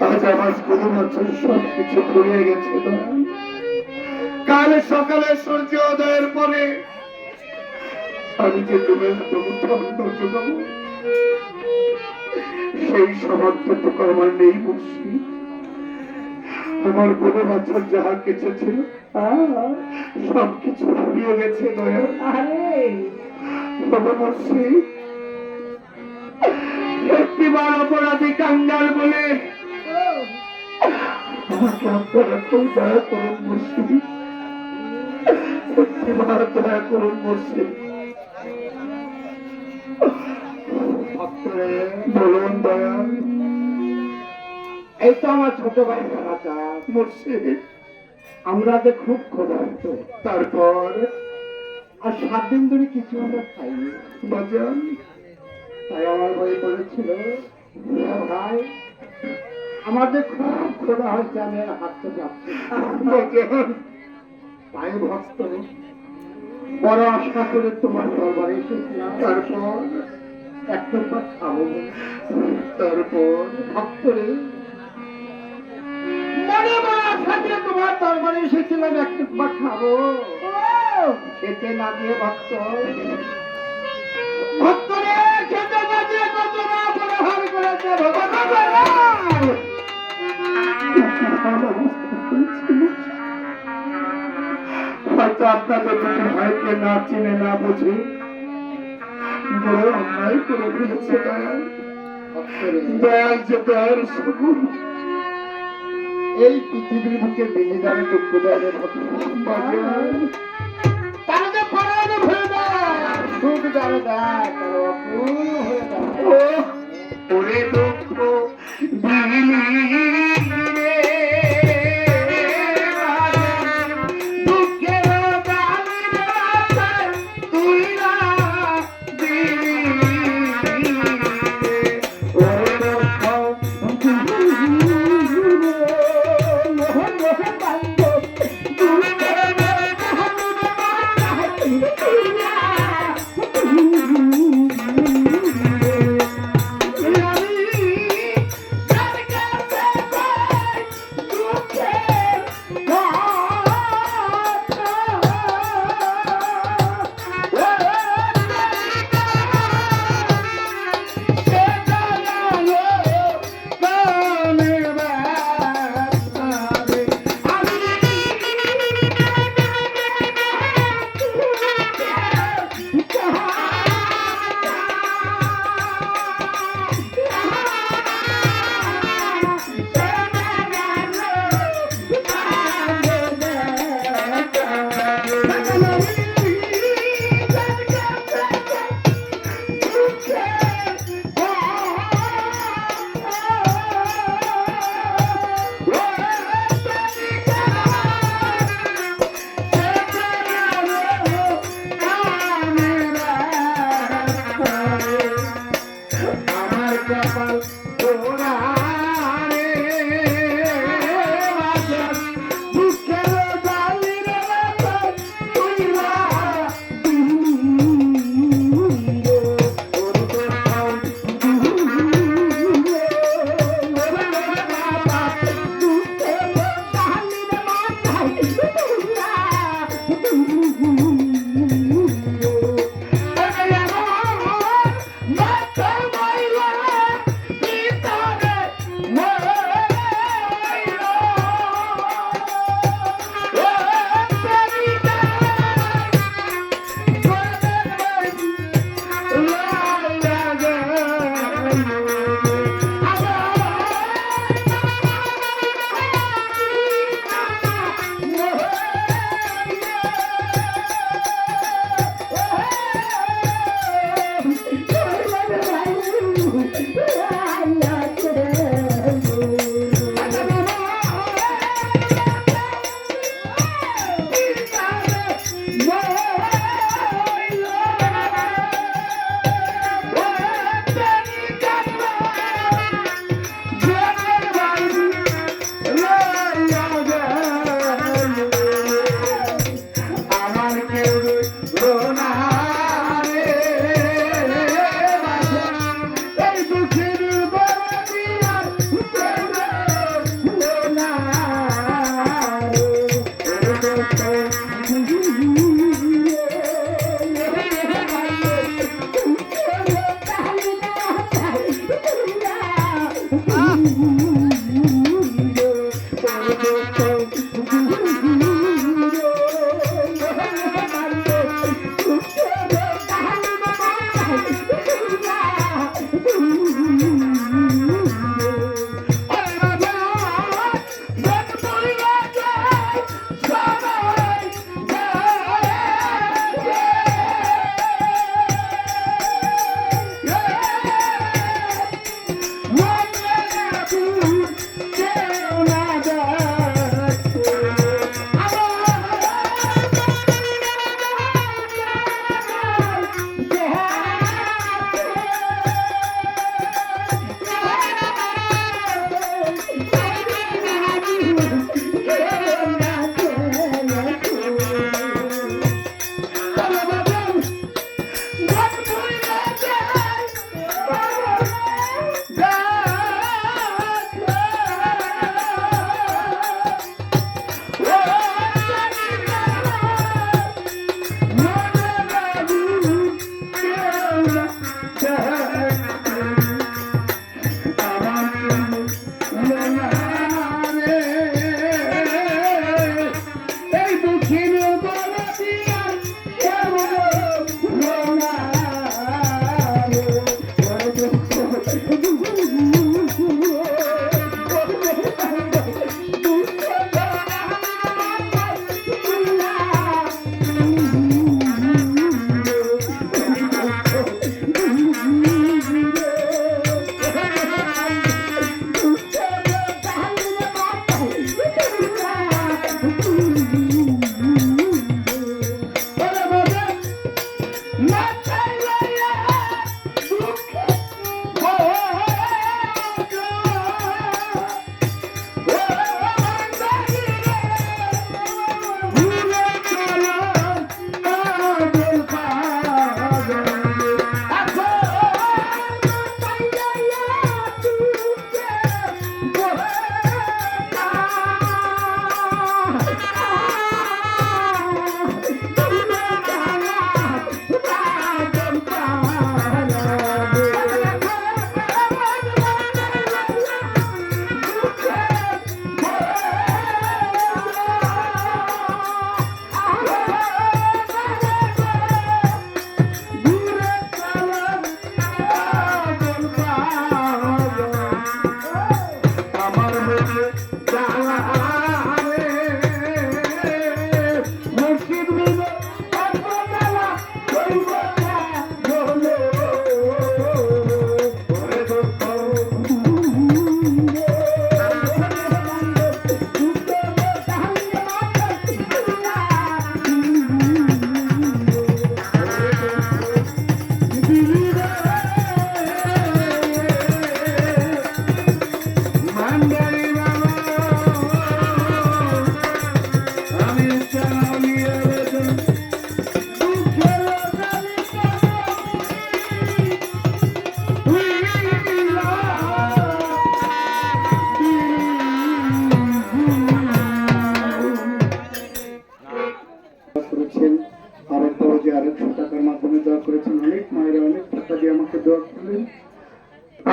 আজ আমার 15 বছর সবকিছু ফুরিয়ে গেছে। কাল সকালে সূর্য উদয়ের পরে আমি যে ডুবে যোগাবো সেই সামর্থ্যটুকু আমার নেই মুর্শি। আমার 15 বছর যাহা কিছু ছিল সবকিছু ফুরিয়ে গেছে। দয়া বাবা মুর্শি, একটিবার অপরাধী কাঙ্গাল বলে আমাকে আপনারা খুব দয়া করুন মুর্শি, একটিবার দয়া করুন মুর্শি। বলুন দয়া। এই তো আমার ছোট ভাই মুর্শি, আমরা যে খুব ক্ষুধার্ত, তারপর আর 7 দিন ধরে কিছু আমরা খাইনি বাজান। তাই আমার ভাই বলেছিল, ভাই আমাদের খুব ক্ষুধা হচ্ছে, আমি আর হাঁটতে যাচ্ছি। বাজান তাই ভক্ত বড় আশা করে তোমার দরবারে এসেছিলাম, তারপর একটা খাবো। তারপর ভক্তরে মনে মনে আশা দিয়ে তোমার দরবারে এসেছিলাম, একটা খাবো। খেতে না দিয়ে ভক্ত ভক্তরে খেতে না দিয়ে কত না ব্যবহার করেছে ভগবান। হয়তো আপনাদের দুটি ভাইকে না চিনে না বুঝে বড় অন্যায় করে ফেলেছে দয়াল। দয়াল যে দয়ার শুরু, এই পৃথিবীর বুকে ভেঙে যাবে দুঃখ দেয় বাজান। তাহলে পরানো হয়ে যায়, সুখ যারা দেয় তারা অপূর্ণ হয়ে যায়। ওরে দুঃখ দিলি রে, দুঃখের গালি রে, তুই না দিলি রে। ওরে দুঃখ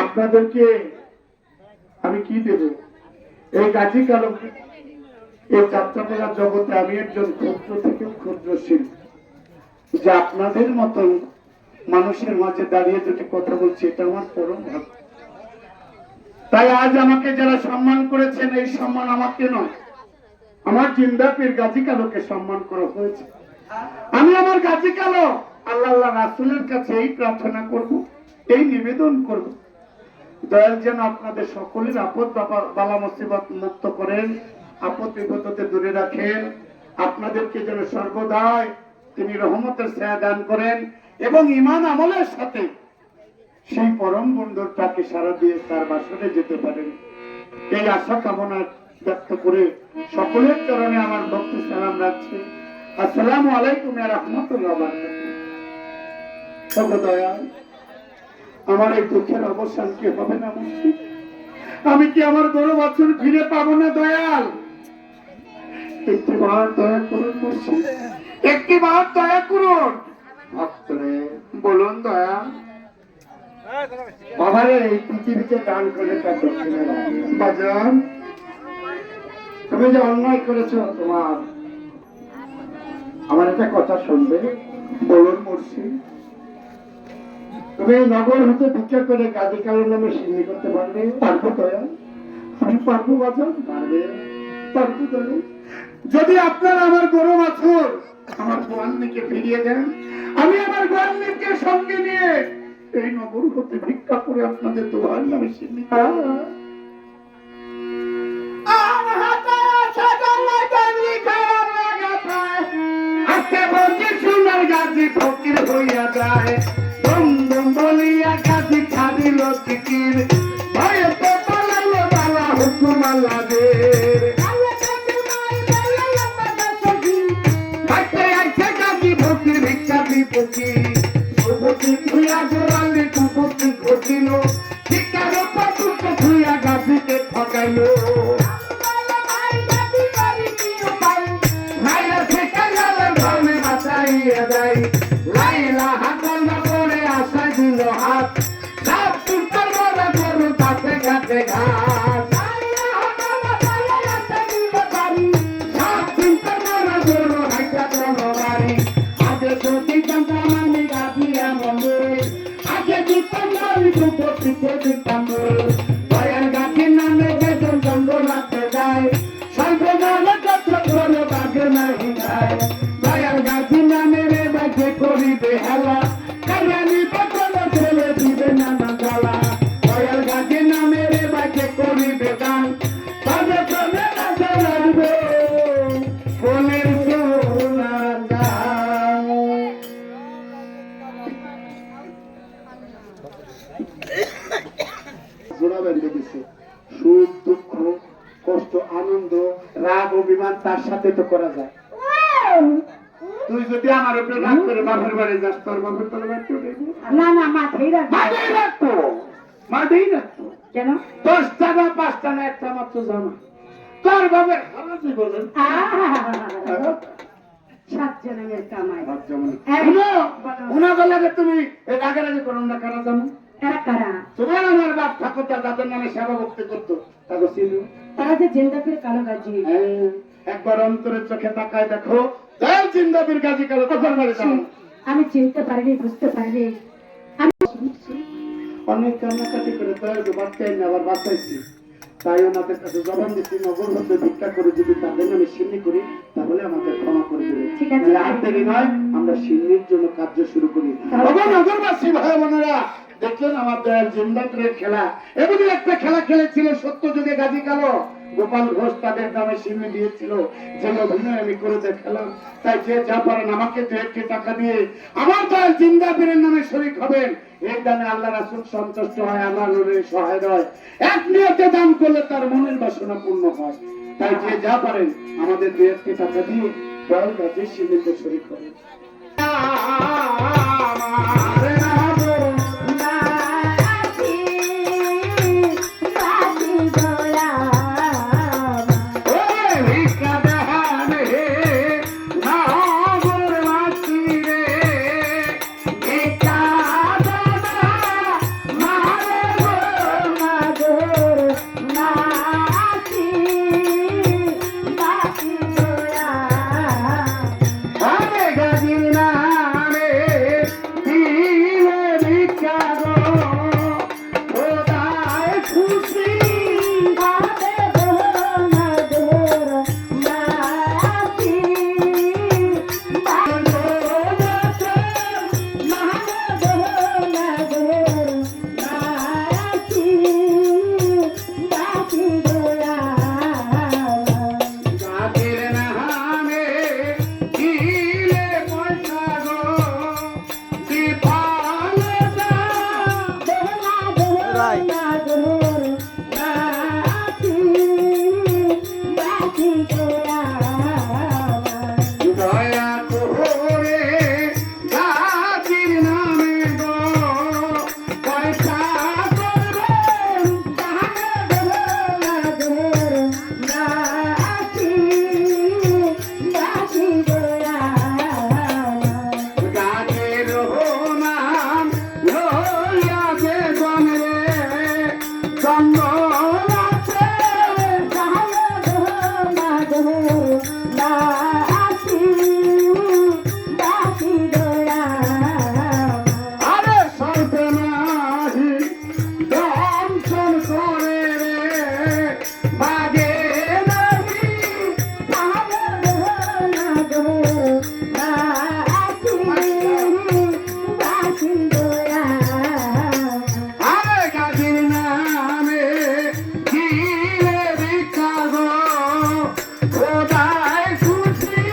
আপনাদেরকে আমি কি দেব? এই গাজী কালকে এই যাত্রাপালা জগতে আমি একজন ক্ষুদ্র থেকে ক্ষুদ্র শিল্পী, যে আপনাদের মতন মানুষের মাঝে দাঁড়িয়ে দুটি কথা বলছি, এটা আমার পরম ভাগ্য। তাই আজ আমাকে যারা সম্মান করেছেন, এই সম্মান আমাকে নয়, আমার জিন্দা পীর গাজী কালোকে সম্মান করা হয়েছে। আমি আমার গাজী কালো আল্লাহ রাসূলের কাছে এই প্রার্থনা করব, এই নিবেদন করব, দয়াল যেন আপনাদের সকলের আপদ বালা মুসিবত মুক্ত করেন, আপদ বিপদতে দূরে রাখেন, আপনাদেরকে যেন সর্বদাই তিনি রহমতের ছায়া দান করেন এবং ঈমান আমলের সাথে সেই পরম বন্ধুর তাকে সারা দিয়ে তার বাসনে যেতে পারেন, এই আশা কামনা ব্যক্ত করে সকলের চরণে আমার ভক্তি সালাম রাখছি। আসসালামু আলাইকুম ওয়া রাহমাতুল্লাহি ওয়া বারাকাতুহু। দয়াল, আমার এই দুঃখের অবসান কি হবে না? আমি কি আমার গরু বাছুর ফিরে পাবো না? দয়াল, একটিবার দয়া করুন মুর্শিদ, একটিবার দয়া করুন। ভক্তরে বলুন দয়া। বাবারে এই পৃথিবীতে দান করে তার দক্ষিণে লাগে। বাজান, তুমি যে অন্যায় করেছো, তোমার আমার একটা কথা শুনবে? বলুন মুর্শিদ। তুমি এই নগর হতে ভিক্ষা করে গাজী কালোর নামে সিন্নি করতে পারবে? পারবো দয়াল, আমি পারবো বাজান, পারবে? পারবো দয়াল। যদি আপনারা আমার গরু বাছুর আমার গোয়ালনিকে ফিরিয়ে দেন, আমি আমার গোয়ালনিকে সঙ্গে নিয়ে এই নগর হতে ভিক্ষা করে আপনাদের দোয়ার নামে সিন্নি সোনার গাজী ফকির হইয়া যায়, বন্ধু বলিয়া গাজী ছাড়িল ফিকির, ভয়ে তো পালাইল বালা হুকুম আল্লাহের। আইছে গাজী ফকির ভিক্ষা বিপকি, সুবতি ধুইয়া গোরালি কুপতি ঘটিল, শিকার পশুকে ধুইয়া গাজীকে ঠকাইল। লাইলা হাতল করে আশা দিল হাত, সব তুলতার বড় গরু তাতে ঘাটে ঘাট, সব তুলতার বড় গরু হাইটা কোনো বাড়ি। আগে যদি জানতাম আমি গাজী এমন, আগে দিতাম বাড়ি দুটো পিঠে দিতাম। দয়াল গাজীর নামে বেতন জন্ম রাখতে যায়, সর্বজনে কত করে বাগে নাহি যায়। দয়াল গাজী নামে রে বাজে করিবে হেলা, কায়ানি বদল ছেলে দিবে নানা জ্বালা। দয়াল গাজী নামে রে বাজে করিবে গান, তবে তবে রাজা লাগবে ফুলের সোনার গান। জোড়া বেঁধে দিছে, সুখ দুঃখ কষ্ট আনন্দ রাগ অভিমান তার সাথে তো করা যায়। তুই যদি আমার উপরে রাগ করে বাপের বাড়ি যাস, তোর বাপের তোর বাড়ি চলে যাবে। না না, মাথায় রাখবো। মাঠেই রাখতো, মাঠেই রাখতো। কেন? 10টা না 5টা না একটা মাত্র জামা তোর বাপের হারাতে বলেন। সাত জনের কামাই। উনাগুলাকে তুমি এই রাগারাগি করো না, কারা জানো? এরা কারা? তোমার আমার বাপ ঠাকুরদা যাদের নামে সেবা ভক্তি করতো, তাকে চিনো? তারা যে জিন্দাফির কালো গাজী। একবার অন্তরের চোখে তাকায় দেখো, দয়াল জিন্দাফির গাজী কালো তখন বাড়ি যাও। আমি চিনতে পারিনি, বুঝতে পারিনি। অনেক কান্নাকাটি করে দয়ালকে বাচ্চাই না আবার বাঁচাইছি, তাই ওনাদের কাছে জবান দিচ্ছি, নগর মধ্যে ভিক্ষা করে যদি তাদের নামে সিন্নি করি তাহলে আমাদের ক্ষমা করে দেবে। ঠিক আছে। আর দেরি নয়, আমরা সিন্নির জন্য কার্য শুরু করি। নগরবাসী ভাই বোনেরা, দেখলেন আমার দয়াল জিন্দাফিরের খেলা। এমনি একটা খেলা খেলেছিল সত্যযুগে গাজী কালো, গোপাল ঘোষ তাদের নামে সিন্নি দিয়েছিল, যে অভিনয় আমি করে দেখালাম। তাই যে যা পারেন আমাকে 2-1 টাকা দিয়ে আমার দয়াল জিন্দাফিরের নামে শরীক হবেন। এই দানে আল্লাহ রাসূল সন্তুষ্ট হয়, আল্লাহ নূরের সহায় হয়। এক নিয়তে দান করলে তার মনের বাসনা পূর্ণ হয়। তাই যে যা পারেন আমাদের 2-1 টাকা দিয়ে দয়াল গাজীর সিন্নিতে শরীক হবেন। রায় দয়া করে গাছির নামে গো পয়সা করবেন গাছের নাম লইয়া যে গমরে চন্দন আছে আরে সর্বনাশী দংশন করে রে বাগে নাহি আরে গাছির নামে দিলে ভিক্ষা গো খোদায় খুশি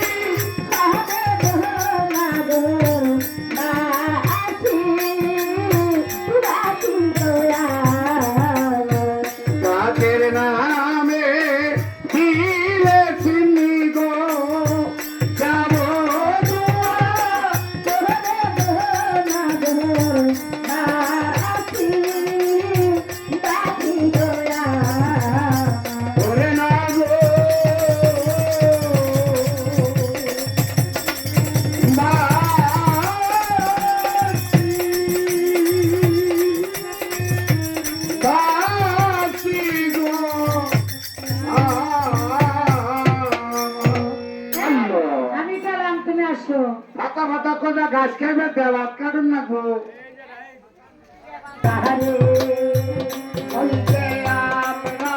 গাছের নামে দিলে চিনি গো যাব ওরে না গো বাসি গো আমি গেলাম, তুমি আসো। ফাটা ফাটা করে গাছ খাইবে দেওয়াত কাটুন না গো তাহারে হইতে আমরা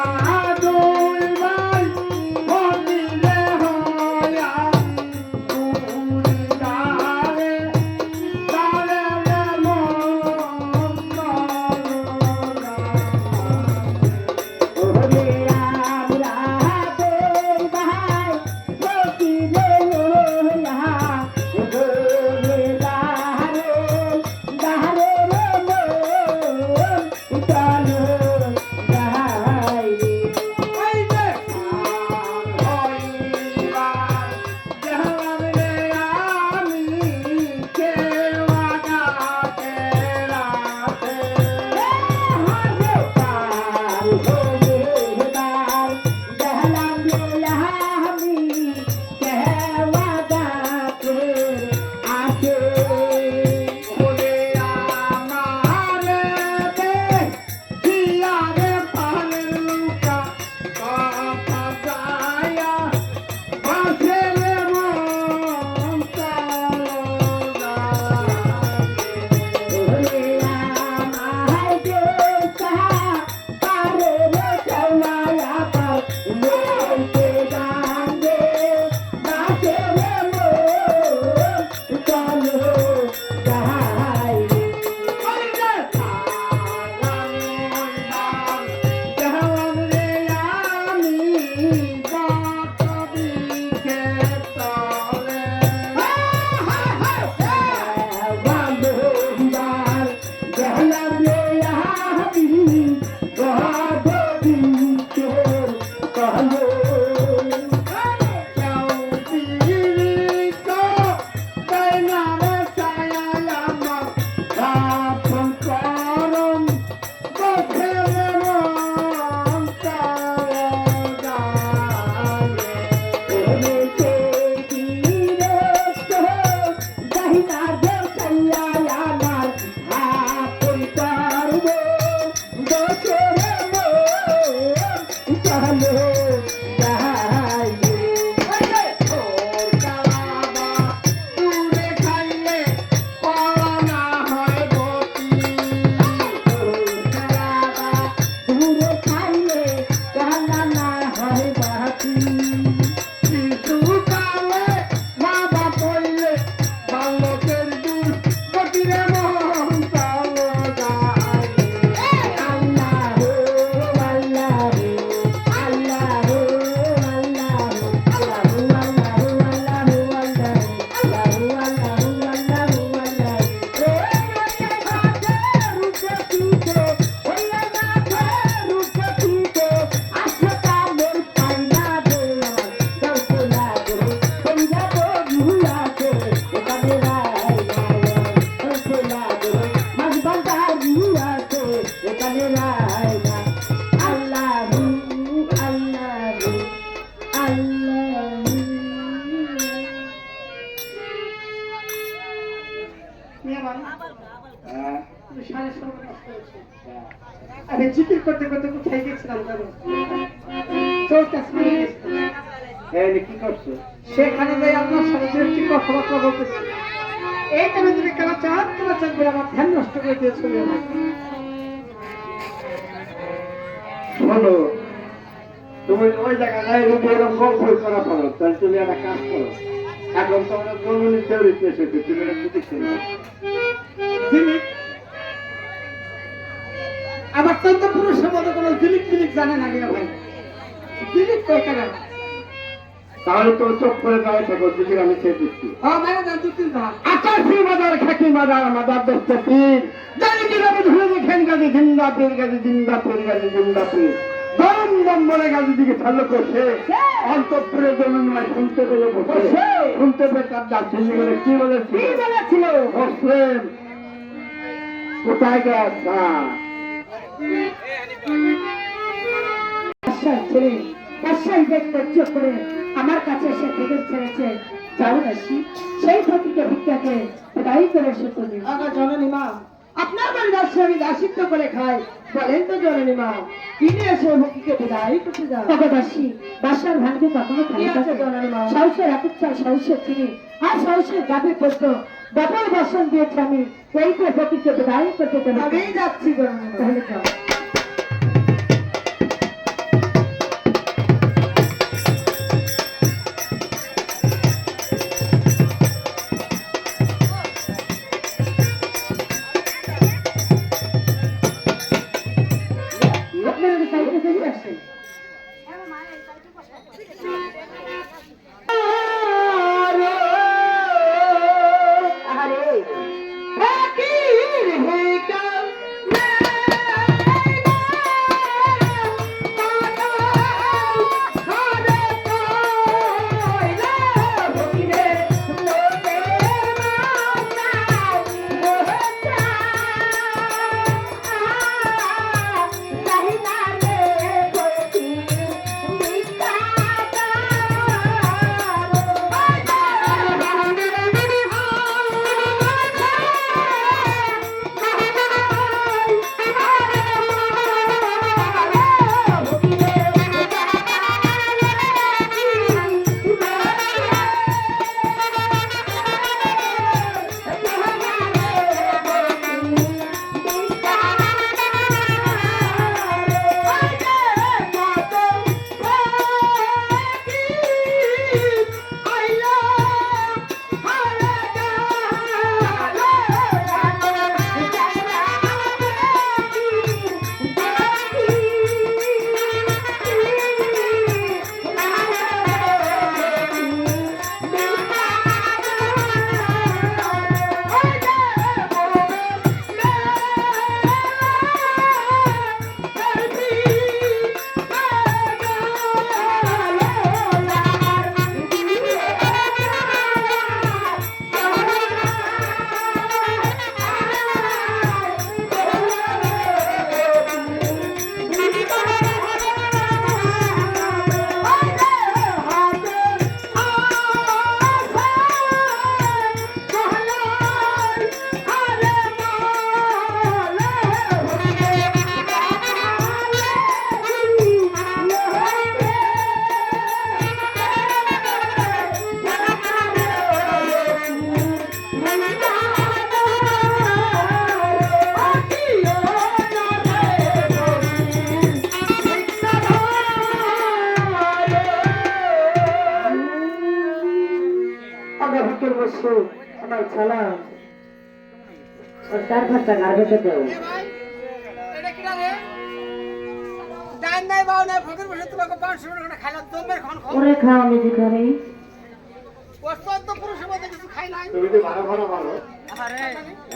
দুই ভাই বলিলে হইয়া তুই তারে তারে ওরে আমরা দুই ভাই বলিলে হইয়া ওরে দাহারে দাহারে রে যায় না আল্লাহু আল্লাহু আল্লাহু হ্যাঁ, তুমি সাড়ে সর্বনাশ করেছো। আমি জিকির করতে করতে কোথায় গেছিলাম জানো? চোরটা ছিঁড়ে গেছে। এই রে, কি করছো? সেখানে যাই আপনার সাথে যে একটি কথাবার্তা বলতেছি। এই টাইমে তুমি কেন চান করে আমার ধ্যান নষ্ট করে দিয়েছো রে ভাই। শোনো, তুমি ওই জায়গায় রুটি এরকম গল্প করা পারো, তাহলে তুমি একটা কাজ করো। এখন তোমরা জন্মনি তৈরিতে এসেছো, তুমি এটা কি দেখতে নাও। জিলিক আমার চন্দ্র পুরুষের মতো কোনো জিলিক জিলিক জানে না রে ভাই। জিলিক কই কেন? তাহলে তো চোখ করে দাঁড়িয়ে থাকো, দিদির আমি ছেড়ে দিচ্ছি। মানে না দু তিন ধাপ। আকাশি মাদার খাকি মাদার মাদার দস্ত পীর জানি কি রবে ধরে দেখেন গাজি জিন্দা পীর গাজি জিন্দা পীর গাজি জিন্দা পীর গরম দম বলে গাজি দিকে চালু করছে অন্তঃপুরে জনময় শুনতে পেলে বসে শুনতে পেয়ে তার ডাক শুনতে গেলে কি বলেছিল বসলেন কোথায় গেছা বাদশাহ ছেলে বাদশাহ দেখতে চোখ করে আমার কাছে এসে থেকে ছেড়েছে যাও দাসী সেই ফকিকে ভিক্ষাকে বিদায় করে সুখ দিন আগা জননী মা আপনার বাড়ির দাসী আমি দাসিত্ব করে খাই বলেন তো জননী মা কিনে এসে মুখিকে বিদায় করতে যাও। দাসী বাসার ভাঙবে কখনো খালি ঠিক আছে, থাকে জননী মা। সাহসের অপেক্ষা সাহসের চিনি আর সাহসের গাভী পড়ত ডবল বসন দিয়েছে আমি এই তো ফকিকে বিদায় করতে পেরে আগেই যাচ্ছি জননী মা। তাহলে যাও আপনারা সাইকেল চলে আসেন আরে ফকির হেকাল আমার ছালা তার ভাতটা গার্বেজে দেও এটা কি রে ডান নাই বাও নাই ফকির বসে তোমাকে 500 টাকা খাইলা দমের খান খাও ওরে খাও আমি দিখারি অত্যন্ত পুরুষের মধ্যে কিছু খাই নাই। তুমি তো ভালো ভালো ভালো আরে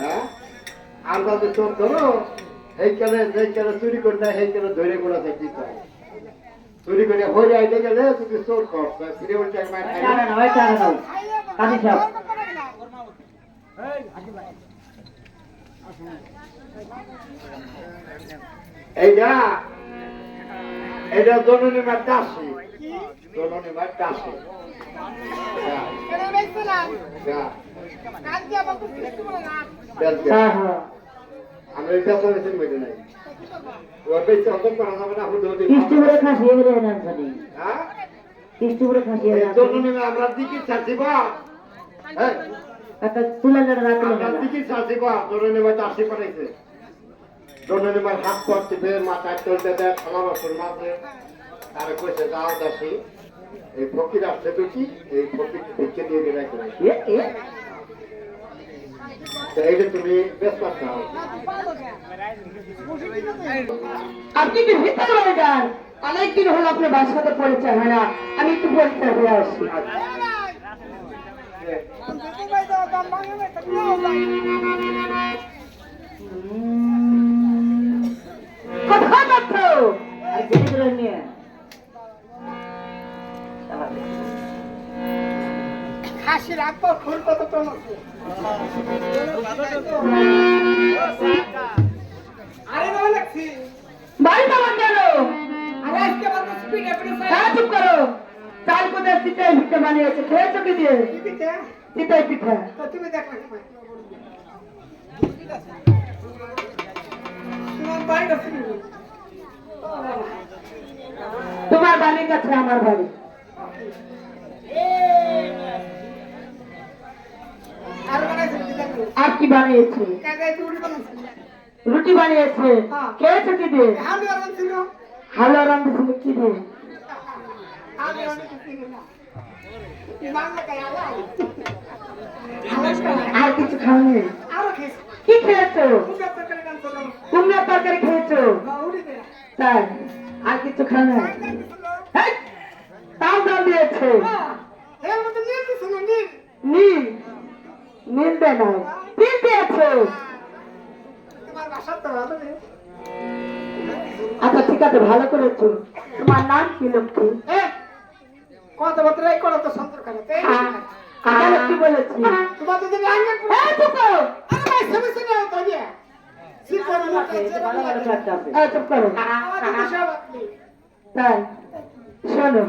হ্যাঁ আর বাদে চোর ধরো এই কেন চুরি করে না এই কেন ধরে গোড়া থাকি চুরি করে হয়ে আইতে গেলে তুমি চোর কর ফিরে উঠে একবার টাকা নাও টাকা নাও কাজী সাহেব এই এইটা এটা জননী মার দাসী জননী মার দাসী হ্যাঁ হ্যাঁ আমি ওই পেশা বেশি মেটে নাই ওর বেশি অত করা যাবে না কিস্তি করে খাসিয়ে গেলে না জানি হ্যাঁ কিস্তি করে খাসিয়ে গেলে জননী মা আমরা দিকে চাচ্ছি বা হ্যাঁ একটা তুলে না রাখলে আমরা দিকে চাচ্ছি বা জননী মা দাসী পাঠাইছে জননী মার হাত পর টিপে মাথায় চলতে দেয় থালা বাসন মাঝে তারে কইছে যাও দাসী এই ফকির আসছে তো কি এই ফকির ভিক্ষে দিয়ে দিয়ে রাখবে এইটা তুমি বেশ পাচ্ছাও আপনি কি ভিতরে হয়ে যান অনেকদিন হলো আপনার বাসাতে পরিচয় হয় না আমি একটু পরিচয় হয়ে আসি কোথায় যাচ্ছ আর ভিতরে নিয়ে খাসির আত্মা খুর কত টন আছে আরে না লাগছি বাড়ি পালান কেন আরে আজকে বাবা স্পিড আপনি হ্যাঁ চুপ করো চাল কোথায় চিটাই পিঠা বানিয়েছে খেয়েছো কি দিয়ে দিতে চিটাই পিঠা তো তুমি দেখো তোমার বাড়ি কাছে তোমার বাড়ির কাছে আমার বাড়ি আর বানাইছে দেখো আর কি বানিয়েছে কাকাই তুড়ি বানাইছে রুটি বানিয়েছে খেয়েছো কি দিয়ে আমি আর ছিল ভালো রান্না কি দিয়ে আমি আর ছিল না বাংলা কাই আলা আর কিছু খাওনি আর খেয়েছি কি খেয়েছো খুব একটা করে গান করলাম কুমড়া তরকারি খেয়েছো উড়ি দে তাই আর কিছু খাও না হেই, তাও দাম দিয়েছে এর মধ্যে নিয়ে তো শুনো নি নীল নীল দে না তিল দিয়েছো তোমার ভাষা তো ভালো নেই আচ্ছা ঠিক আছে ভালো করেছো তোমার নাম কি লক্ষ্মী কথাবার্তা এই করা তো সন্তর করে তাই তাহলে কি বলেছি তোমার যদি আঙ্গে এই চুপ করো আরে ভাই সমস্যা নেই তো দিয়া সিট করে না ভালো ভালো কাটতে হবে এই চুপ করো আমাদের দেশে আপনি তাই শোনো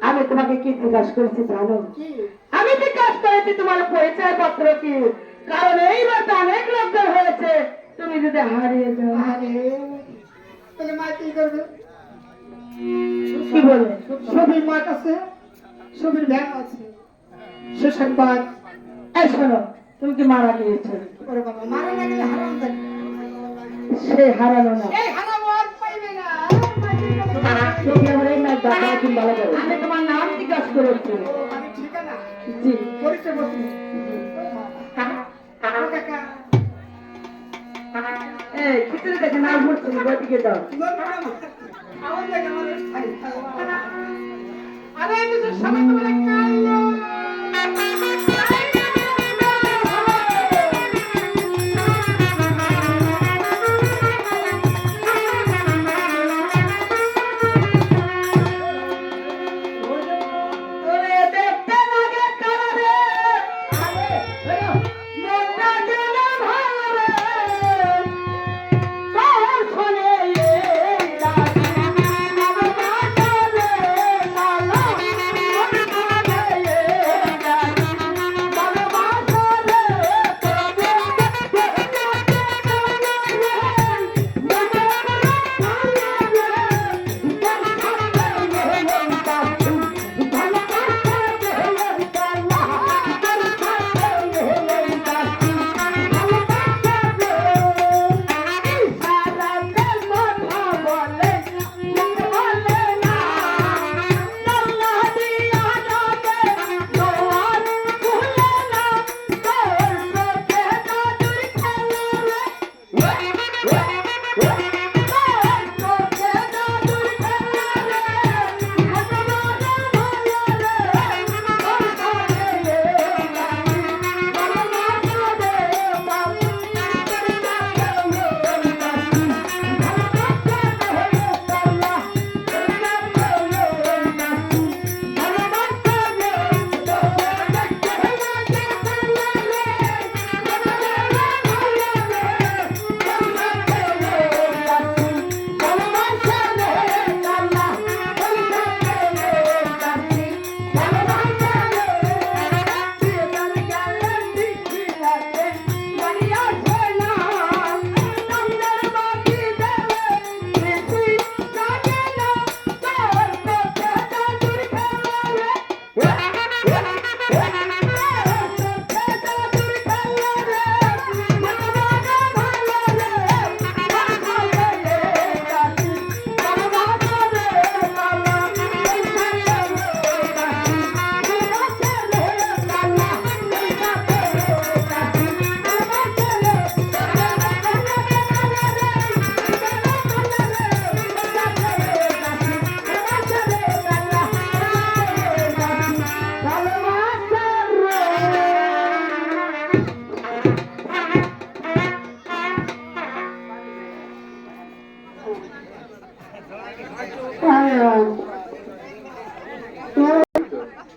আমি তোমাকে কি জিজ্ঞাসা করেছি জানো কি আমি জিজ্ঞাসা করেছি তোমার পরিচয় পত্র কি কারণ এইবার তো অনেক লোকজন হয়েছে তুমি যদি হারিয়ে যাও আরে তাহলে মা কি করবে কি বলে সবির মা আছে সবির ভ্যান আছে শেষের বাদ এই শোনো তুমি কি মারা গিয়েছো ওরে বাবা মারা না গেলে হারাম থাকবে সে হারানো না এই হারাম আর পাইবে না তুমি আমার এই নাচ দেখা তুমি ভালো করো আমি তোমার নাম জিজ্ঞাসা করেছি মানে ঠিকানা জি পরিচয় পত্র কাকা এই ভিতরে দেখে নাম বলছি ওদিকে দাও আমার লাগে আমার আরে আমি তো সবাই বলে কালো লা লা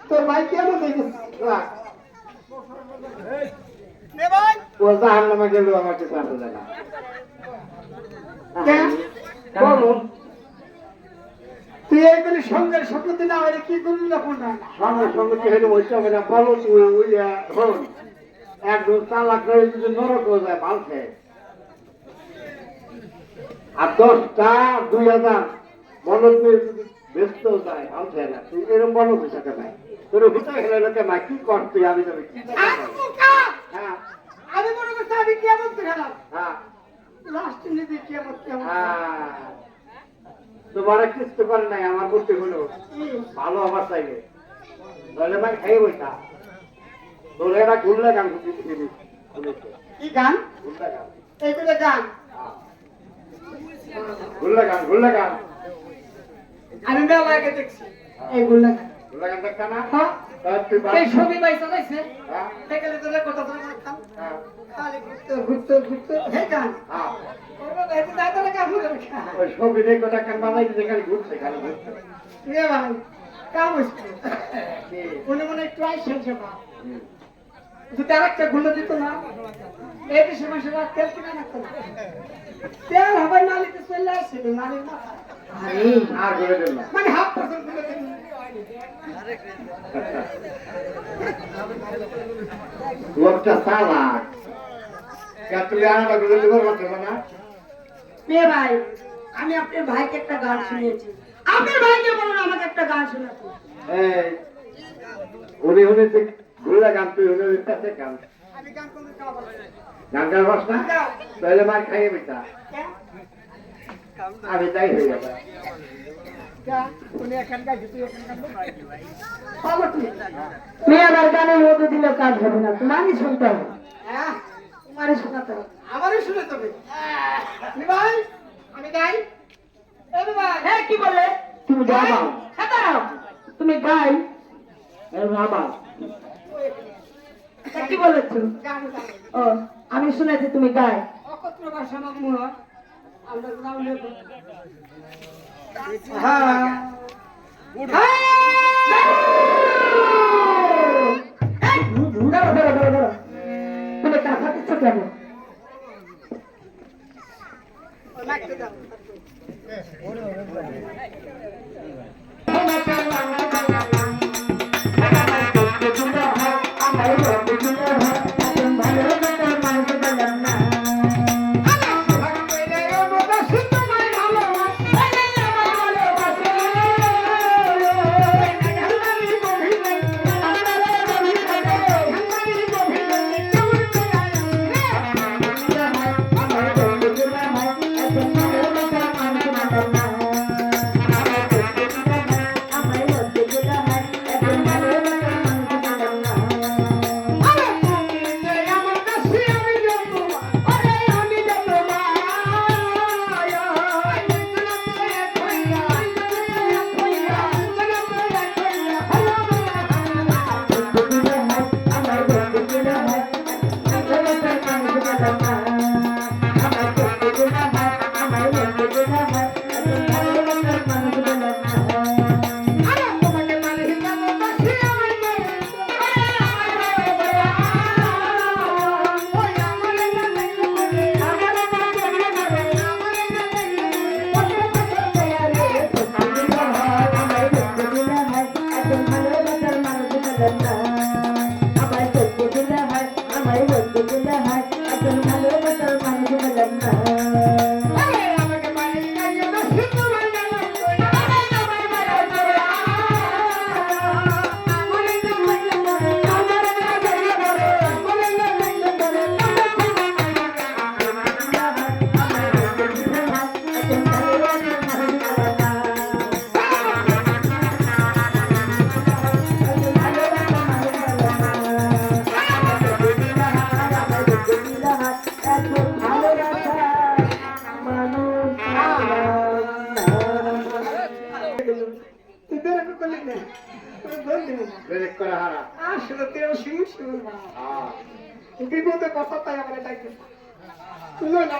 তোর ভাই কেমন দেখেছিস ও জাহান নামে গেল আমাকে পারবে না বলুন তুই এইগুলি সঙ্গের শপথ না হলে কি করবি না কোনটা সঙ্গে সঙ্গে কি হলে ওইটা হবে না বলো তুই ওই হন একজন চালাক করে যদি নরক হয়ে যায় ভাল খেয়ে আর 10টা 2000 মনে যদি ব্যস্ত যায় ভাল খেয়ে না তুই এরকম বলো বিষয়টা নাই তোর হুটা খেলে লোকে মা কি করতে আমি তবে কি হ্যাঁ আমি মনে করছি আমি কেমন খেলাম হ্যাঁ লাস্ট নিতে কেমন কেমন তোমার কিছু করে নাই আমার বলতে হলো ভালো আবার চাইলে তাহলে মানে খাই বইটা তোর এরা ঘুরলে গান কি গান ঘুরলে গান এইগুলো গান ঘুরলে গান আমি মেলাকে দেখছি এইগুলো গান ঘুরলে গান দেখতা না হ্যাঁ এই ছবি বাইসা যাইছে হ্যাঁ দেখলে তোরা কত ধরে খাম হ্যাঁ খালি ঘুরতে ঘুরতে হে গান হ্যাঁ ওই ছবি দেখো না কেন বানাইতে খালি ঘুরছে রে ভাই কাম হচ্ছে মনে মনে একটু আইসে যাবা যদি আরেকটা গুলো দিত না এই দেশে মানুষেরা তেল কিনা রাখতো না তেল হবে নালিতে চলে আসছিল নালির মাথা আরে আর করে দিল মানে হাফ পার্সেন্ট গুলো দিল লোকটা সালা তুই আনা গুলো দিব না মেয়ে ভাই আমি আপনার ভাইকে একটা গান শুনিয়েছি আপনার ভাইকে বলুন আমাকে একটা গান শোনাতে উনি শুনেছে ঘুরলা গান তুই উনি কাছে গান আমি গান কোন গান গাওয়াস না তাহলে মার খাইয়ে বেটা আমি তাই হয়ে যাবে মেয়ে আমার গানের মধ্যে দিলে কাজ হবে না তোমারই শুনতে হবে তোমারই শোনাতে হবে আমারই শুনতে হবে ভাই আমি গাই হ্যাঁ কি বলে তুমি গাও তুমি গাই বাবা কি বলেছ ও আমি শুনেছি তুমি গাই অকত্র ভাষা মুহ আমরা গাউলে হ্যাঁ তুমি কাঁথা দিচ্ছ কেন বিপদে কথা তাই আমরা ডাকি তুলো না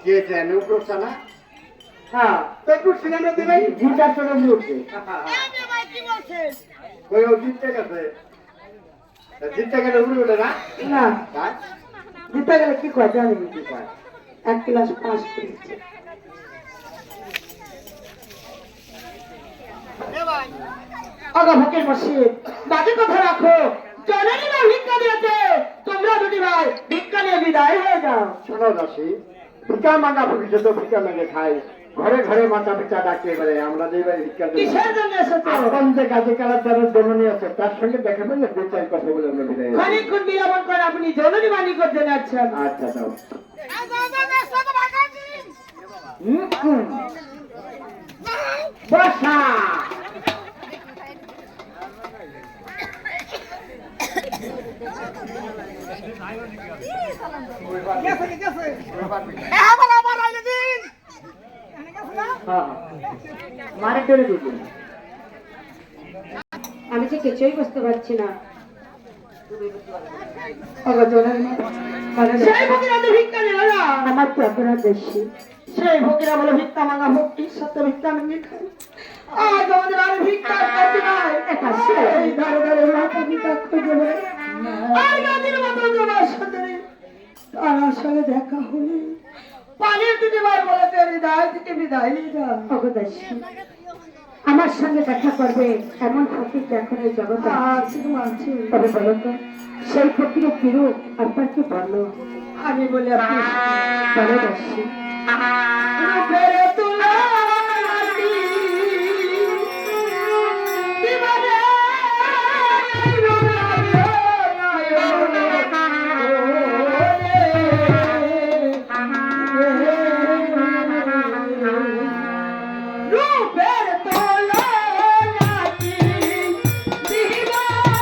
কে জানে উপরছানা হ্যাঁ তো একটু সিনেমা দিবেন জিটা চলে উঠছে ওই ও জিততে গেছে জিততে গেলে উড়ে ওঠে না না হ্যাঁ? জিতে গেলে কি কয় জানি কি কয় 1 ক্লাস পাস করেছে আগা ভকের মসজিদ বাকি কথা রাখো জননী মা ভিক্ষা দিয়েছে তোমরা দুটি ভাই ভিক্ষা নিয়ে বিদায় হয়ে যাও শোনো দাসী ভিক্ষা মাঙ্গা ভবিষ্য তো ভিক্ষা মেঘে খাই ঘরে ঘরে মাথা পিঠা ডাকিয়ে বেড়ে আমরা যে বাড়ি ভিক্ষা দিই কিসের জন্য এসেছো আপন যে কাজে কালাচারের জননী আছে তার সঙ্গে দেখা পেলে দু চার কথা বলে আমরা বিদায় হই। খানিকক্ষণ বিরামন করে আপনি জননী বাণী করতে যাচ্ছেন আচ্ছা দাও বসা মারে করে দিবি আমি যে কিছুই বুঝতে পারছি না আগা জননী সেই ভক্তিরা তো ভিক্ষা নিল না আমার তো অপরাধ বেশি সেই ভক্তিরা বলে ভিক্ষা মাঙ্গা ভক্তি সত্য ভিক্ষা আমি খাই আজ আমাদের আর ভিক্ষার কাছে নাই এটা সেই ধারে ধারে মাথা ভিক্ষা খুঁজে বেড়ে আর গাছের মতো তোমার সাথে তার সঙ্গে দেখা হলে পানির দিকে বার বলে হৃদয় থেকে বিদায় নিয়ে যাও অবদাসী আমার সঙ্গে দেখা করবে এমন ফকির এখন এই জগতে আছে তবে বলো তো সেই ফকিরের কিরূপ আপনার কি বলো আমি বলি আপনি ভালোবাসি রূপের তুলনাটি দিবারে রূপের তুলনাটি দিবারে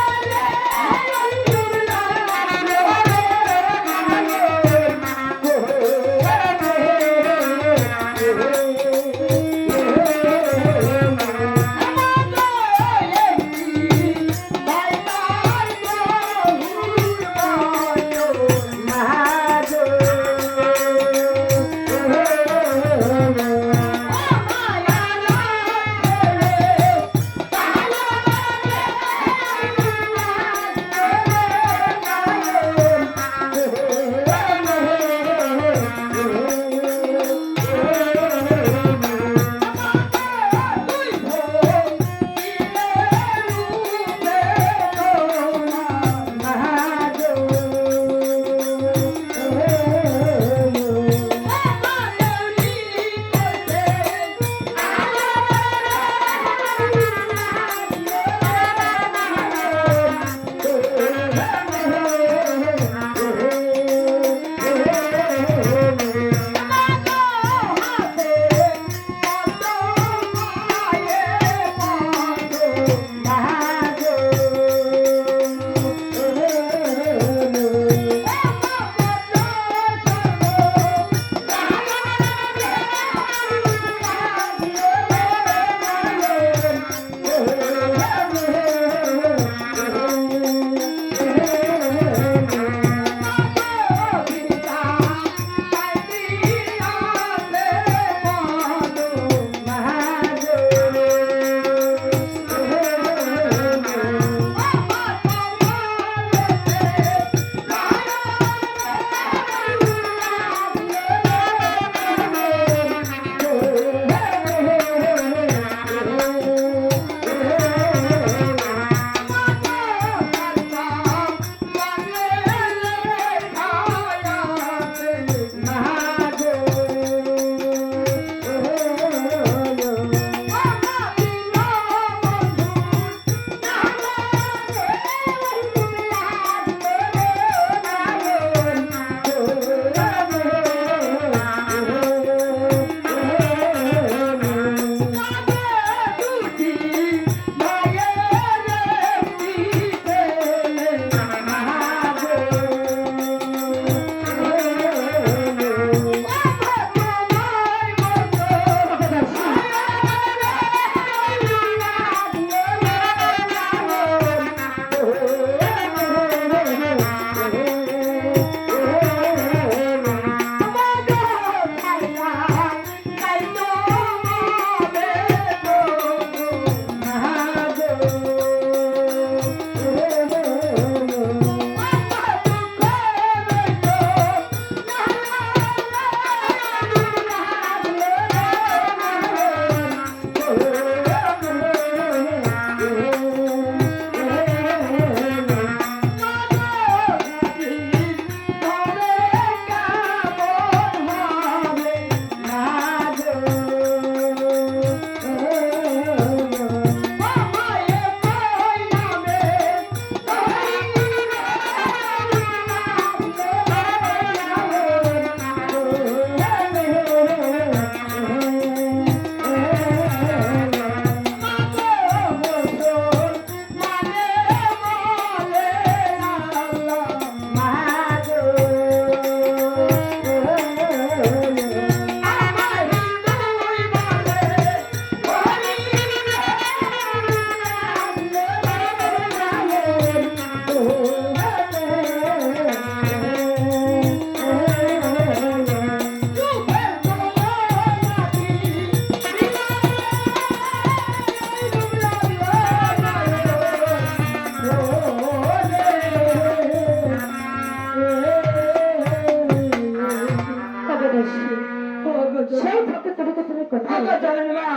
জননী মা,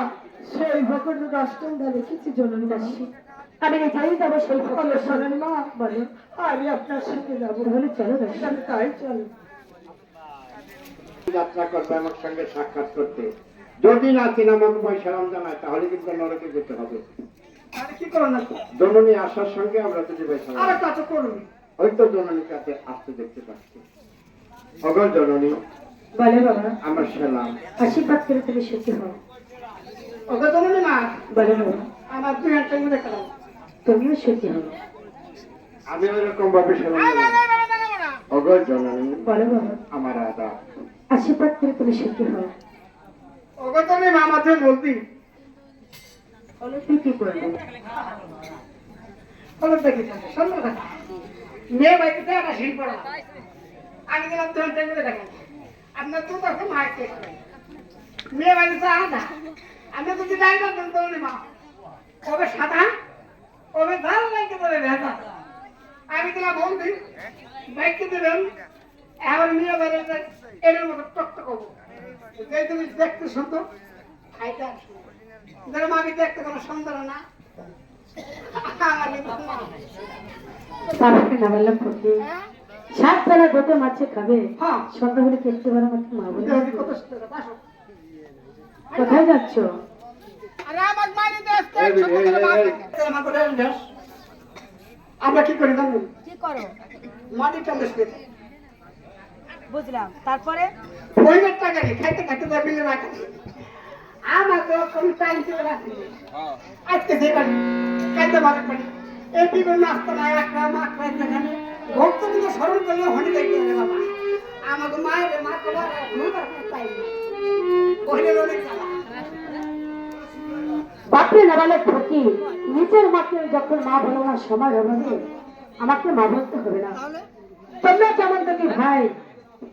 সেই ভোগের তো অষ্টম দা লিখেছি জননী দাসী। আমি নিজেই যাবো সেই ভোগের জননী মা। বলো, আমি আপনার সঙ্গে যাবো। বলে চলো দাসী। আমি তাই চলো। যাত্রা করবে আমার সঙ্গে সাক্ষাৎ করতে, যদি না চিনামক বৈশারাম জানায় তাহলে কিন্তু নরকে যেতে হবে। আরে কি করো না, জননী আসার সঙ্গে আমরা যদি বৈশারাম, আরে তা তো করুন। ওই তো জননীর কাছে আসতে দেখতে পাচ্ছি। অগর জননী, বলে বাবা, আমার সালাম। আশীর্বাদ করে তুমি সুখী হও। ওগো জননী মা, বলে বাবা, আমার দুই হাত মধ্যে খেলাও, তুমিও সুখী হও। আমি ওইরকম ভাবে সালাম দিলাম। অগর জননী, বলে বাবা, আমার আদাব। আশীর্বাদ করে তুমি সুখী হও। ওগো তুমি মামাকে বলবি বলে তুই কি করবি? বলো দেখি সুন্দর কথা মেয়ে বাড়িতে একটা শিল্প আমি গেলাম তোমার টেবিলে দেখেন আপনার তো তখন মারতে মেয়ে বাড়িতে আদা আমি যদি ড্রাইভার দেন তোর মা কবে সাদা কবে ধান লাইতে বলে ভেজা আমি তোমার বলবি বাইককে দেবেন এবার মেয়ে বাড়িতে এর মতো টকটক করবো যে তুমি দেখতে সুন্দর খাইতে আসো ধরো আমি দেখতে কোনো সুন্দর না তারপরে না বললাম ফটি, সাত বেলা গোটা মাছে খাবে, হ্যাঁ। সন্ধ্যা হলে খেতে পারে আমাকে মা বলে। কত সুন্দর আসো কোথায় যাচ্ছ? আমরা কি করি জানেন কি করো? মাটি টানতে শুয়ে বুঝলাম। তারপরে পরিবার টাকা নেই খাইতে খাইতে যা বিলে রাখা আমার তো কোনো টাইম ছিল না আজকে যে পারি খাইতে পারে পারি এই বিভিন্ন আসতে না একটা মা খাইতে খানে ভক্তগুলো স্মরণ করলে হনে দেখতে হবে বাবা আমাকে মায়ের মা তোমার ঘুমার কোনো টাইম নেই কহিলে অনেক জ্বালা বাপরে না বলে ফটি, নিজের মাকে যখন মা বলো না সময় হবে না, আমাকে মা বলতে হবে না। তোমরা যেমন তুমি ভাই,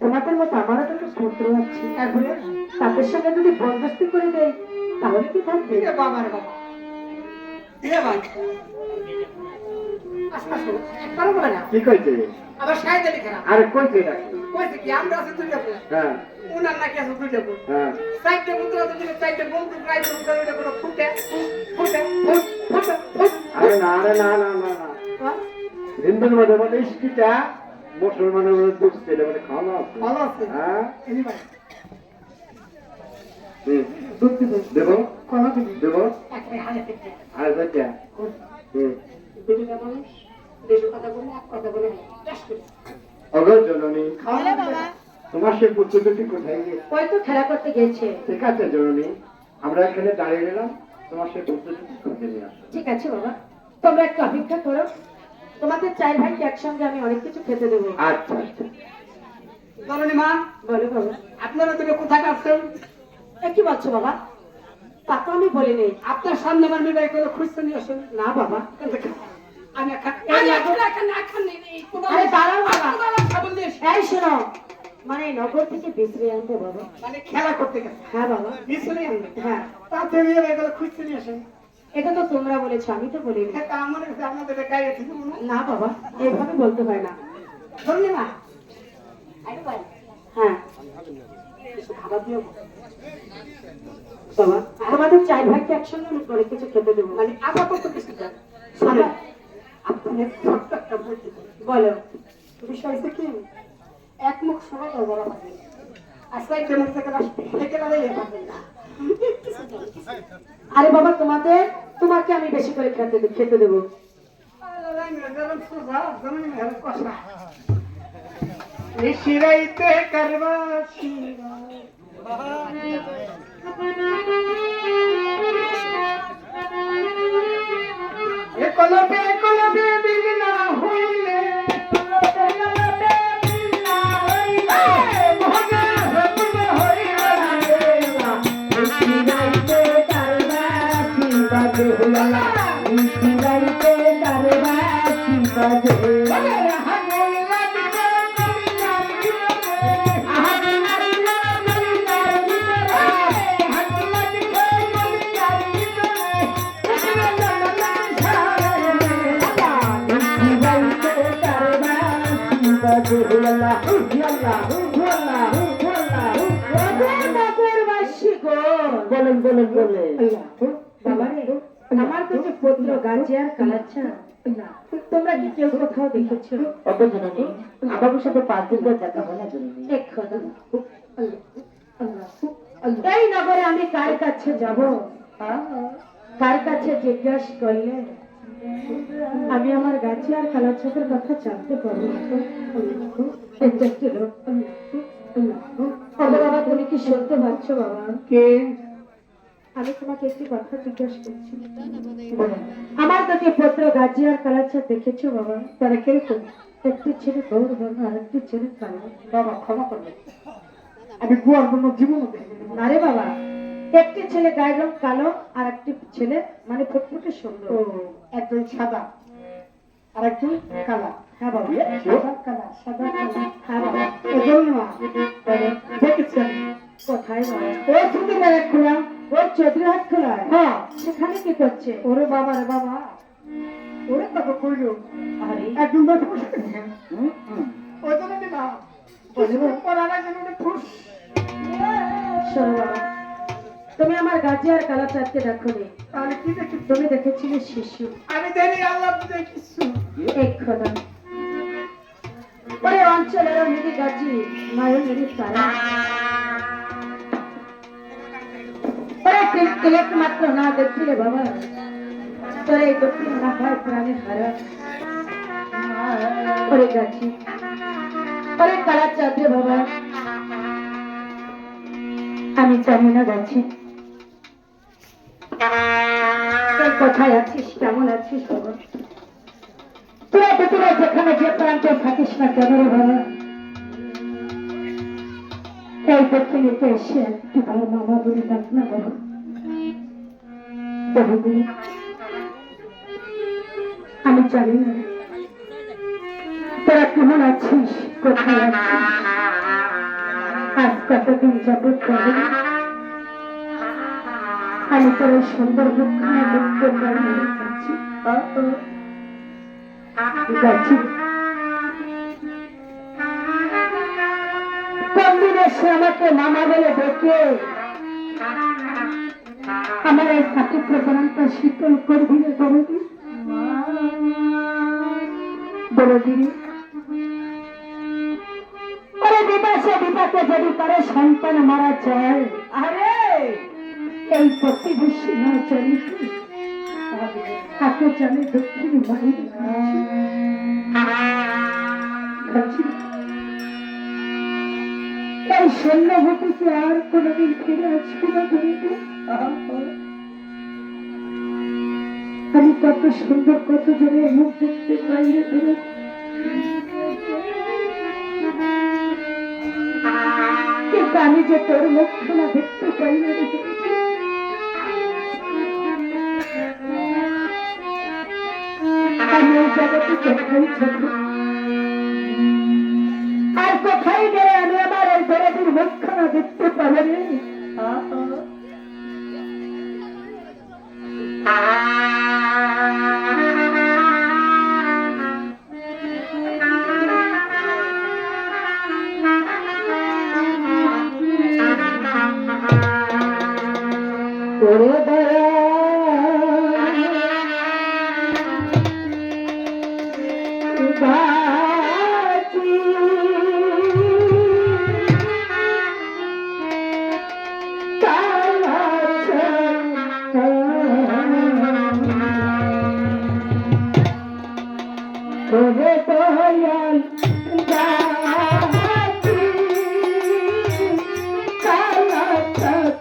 তোমাদের মতো আমারও তো পুত্র আছে, তারপরে তাদের সঙ্গে যদি বরদস্তি করে দেয় তাহলে কি থাকবে? এ বাবার বাবা এ ভাই আসো আসো পারো বলে না কি কইছে? আবার সাইডে লিখে না আরে কইছে এটা কি? কইছে কি আমরা আছে দুই যাবো হ্যাঁ উনার নাকি আছে দুই যাবো হ্যাঁ। সাইডে পুত্র আছে দিলে সাইডে বন্ধু প্রায় বন্ধু করে কোনো ফুটে ফুটে ফুট ফুট ফুট আরে না আরে না না না না, হিন্দুর মধ্যে মানে ইস্কিটা মুসলমানের মধ্যে দুঃখে মানে খাওয়া আছে। ভালো আছে হ্যাঁ এই ভাই দুধ দেবো কোন দিন দেব। একটা হালে পেতে আর যেটা দুইটা মানুষ দেশ কথা বলে এক কথা বলে টেস্ট করে অগর জননী, বলে বাবা, তোমার সে পুত্র দুটি কোথায় গিয়ে? ওই তো খেলা করতে গেছে। ঠিক আছে জননী, আমরা এখানে দাঁড়িয়ে গেলাম, তোমার সে পুত্র দুটি খুঁজে নিয়ে আসো। ঠিক আছে বাবা, তোমরা একটু অপেক্ষা করো, তোমাদের চার ভাইকে একসঙ্গে আমি অনেক কিছু খেতে দেবো। আচ্ছা আচ্ছা। জননী মা বলো বাবা। আপনারা দুটো কোথায় আসছেন এ কি বলছো বাবা? তা তো আমি বলিনি। আপনার সামনে আমার মেয়ে বাইক করে খুঁজতে নিয়ে আসেন না বাবা। আমি একটা আরে দাঁড়াও বাবা। খাবার দিয়ে এসে- এই শোনো, মানে নগর থেকে বিশ্রে আনতে বাবা। মানে খেলা করতে গেছে হ্যাঁ বাবা। বিছুনি আনবে হ্যাঁ, তাতে মেয়ে বাইক করে খুঁজতে নিয়ে আসেন এটা তো তোমরা বলেছো, আমি তো বলিনি। এটা আমার কাছে আপনাদের গায়ে থেকে মনে হয়। না বাবা, এইভাবে বলতে হয় না। জননী মা আরে ভাই হ্যাঁ কিছু খাবার দিও বাবা, তোমাদের চার ভাইকে একসঙ্গে আমি অনেক কিছু খেতে দেবো। মানে আপাতত কিছু দেন শোনো, আপনাদের ছোট্ট একটা বলতে পারি বলো। বিষয় হচ্ছে কি এক মুখ সময় বলা হবে আর সাইডে মুখ থেকে থেকে দাঁড়িয়ে পাবেন না আরে বাবা, তোমাকে আমি বেশি করে খেতে দেবো। শিরাইতে কারবা কলবে কলবে দিল না হইলে বলেন বলেন বলেন। বাবা রে, আমার তো যে পুত্র গাছে আর কালাচ্ছা, তোমরা কি কেউ কোথাও দেখেছো? অত জননী আমার সাথে 5 দিন ধরে দেখা হয় না জননী। এই নগরে আমি কার কাছে যাব? কার কাছে জিজ্ঞাসা করলে আমি আমার গাছে আর কালাচ্ছাদের কথা জানতে পারবো? বাবা, তুমি কি সত্য ভাবছো? বাবা, কে? আমি তোমাকে একটি কথা জিজ্ঞাসা করছি। আমার তো যে পুত্র গাজি আর কালাচ্ছা দেখেছো বাবা? তারা কিরকম? একটি ছেলে গৌর বর্ণ আর একটি ছেলে কালো। বাবা ক্ষমা করবে, আমি গোয়ার জন্য জীবনও দেখিনি। আরে বাবা, একটি ছেলে গায়ের রং কালো আর একটি ছেলে মানে ফুটফুটে সুন্দর। ও, একজন সাদা আর একজন কালা। হ্যাঁ বাবা, সাদা কালা, সাদা কালা। হ্যাঁ বাবা। এজন্য দেখেছেন কোথায় বাবা? ও শুধু এক খোলা। ওর চৌধুরী হাট খোলায়? হ্যাঁ, সেখানে কি করছে? ওরে বাবা রে বাবা, ওরে তবে কইল আরে একজন তো ফুস ওই জন্য না পড়ার জন্য ফুস। শোনো বাবা, তুমি আমার গাজি আর কালাচাঁদকে দেখো নি, তাহলে কি দেখি? তুমি দেখেছিলে শিশু। আমি জানি আল্লাহ বুঝে কিছু। এক খোদা, ওরে অঞ্চলের মিলি গাজি নয়নেরই তারা, ওরে তিলক মাত্র না দেখছিলে বাবা, তোর এই দক্ষিণ না হয় প্রাণে হারা। ওরে গাছি, ওরে কালাচাঁদ রে বাবা, আমি জানি না গাছি তুই কোথায় আছিস, কেমন আছিস বাবা? তোরা তোরা যেখানে যে প্রান্তে থাকিস না কেন রে বাবা, এই দক্ষিণীতে এসে একটি ভালো মামা বলে ডাক না বাবা। বহুদিন আমি জানি না তোরা কেমন আছিস, কোথায় আছিস। আজ কতদিন যাবত করে আমি তোর এই সুন্দর মুখখানা দেখতে পারি যাচ্ছি। কোন দিন এসে আমাকে মামা বলে ডেকে আমার এই সাথী প্রধানটা শীতল করবি রে বলবি বলবি ওরে বিপাশে বিপাকে যদি করে সন্তান মারা যায়, আরে এই প্রতিবেশী না জানি তাকে জানে দক্ষিণ বাহিনী এই সৈন্যভূতিকে আর কোনদিন ফিরে আসবে না ধরিতে। আমি কত সুন্দর কত জনের মুখ দেখতে পাই রে ধরে, কিন্তু আমি যে তোর মুখখানা দেখতে পাই না রে ধরে। আমি এই জগতে কোথায় ছোট আর কোথায় গেলে আমি আমার এই দরদির মুখখানা দেখতে পাবো রে। ওরে দয়া গাছি ওরে দয়াল গাছি কালাচাঁদ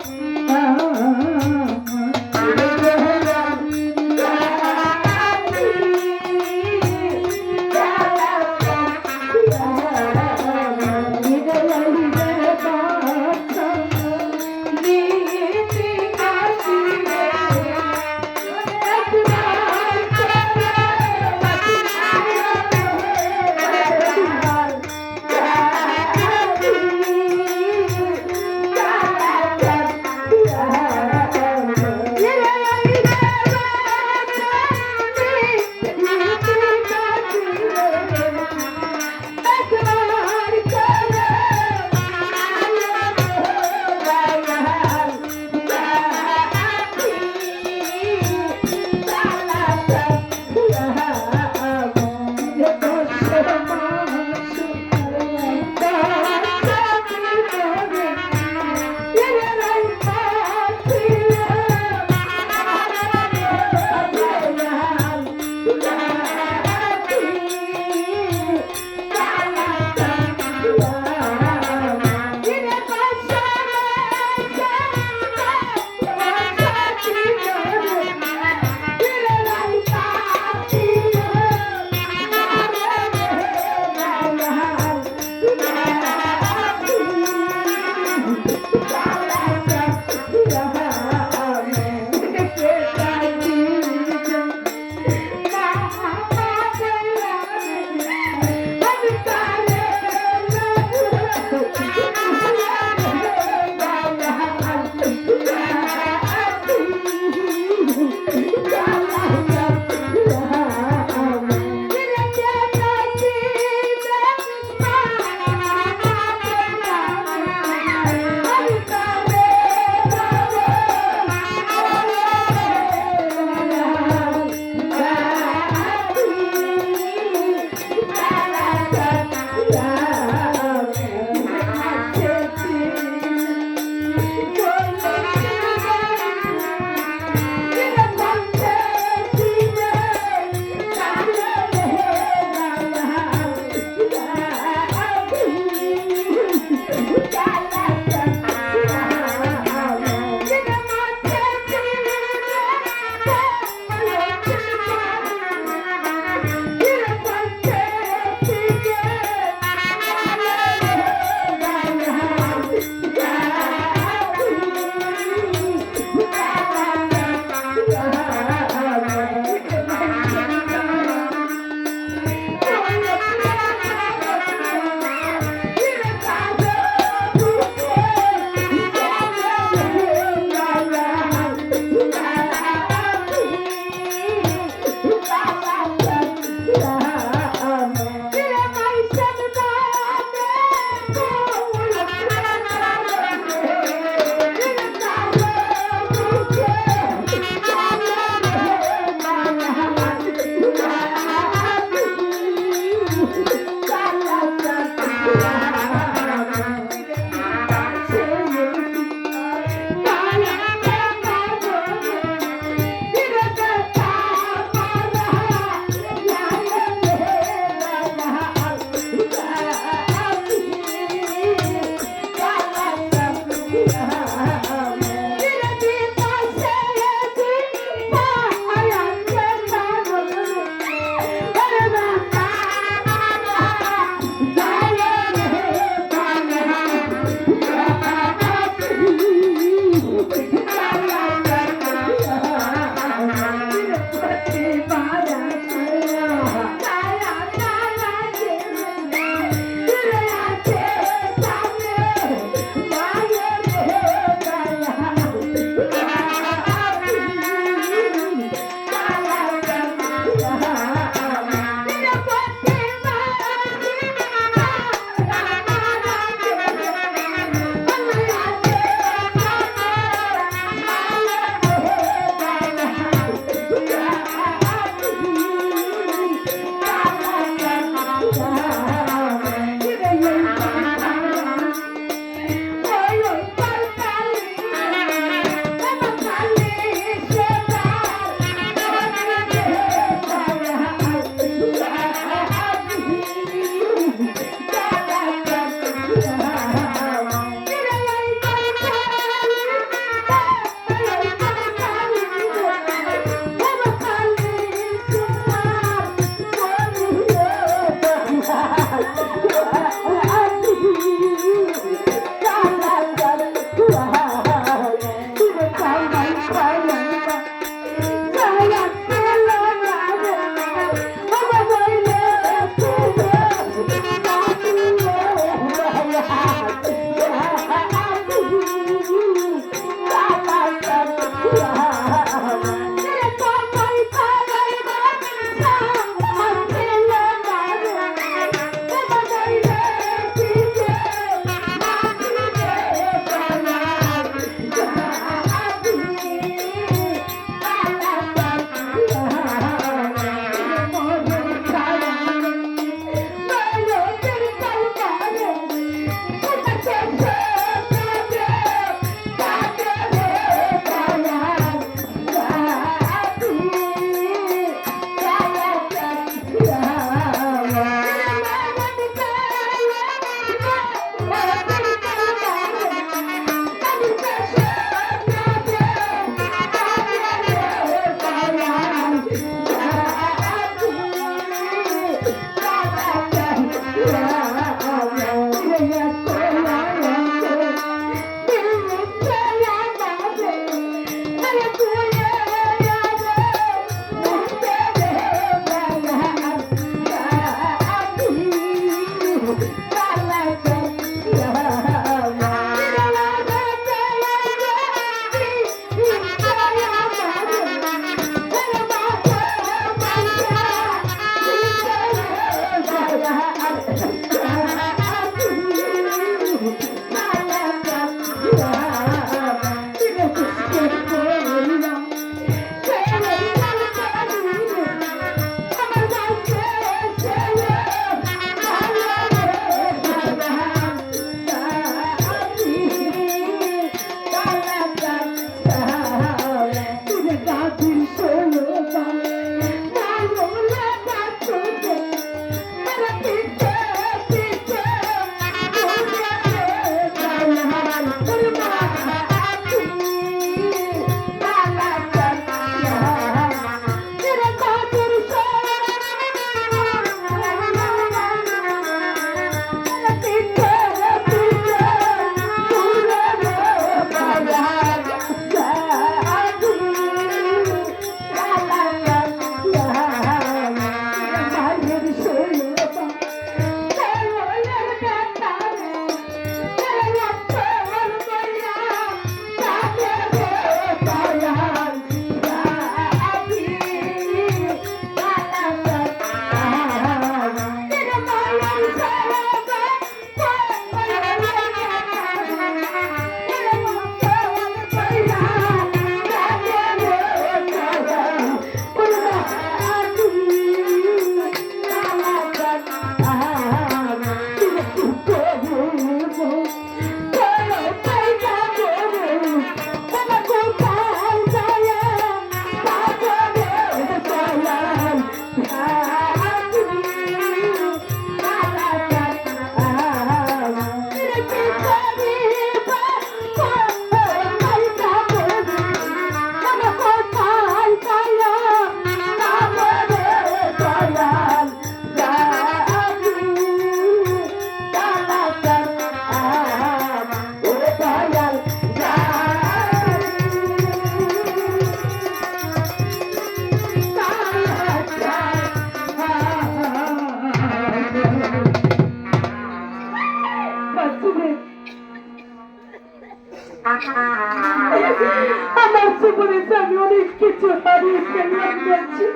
আমার জীবনে যে আমি অনেক কিছু হারিয়ে ফেলেছি,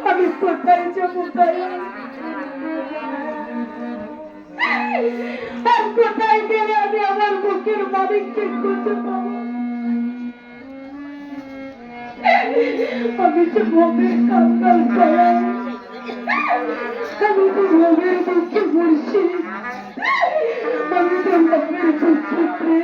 আমি কোথায় যাবো কোথায় গেলে আমি আমার মুখের মালিককে খুঁজে পাবো? আমি যে ভোগের কাঙ্গাল পাই, আমি তো ভোগের দুঃখে বলছি, আমি তো ভোগের দুঃখে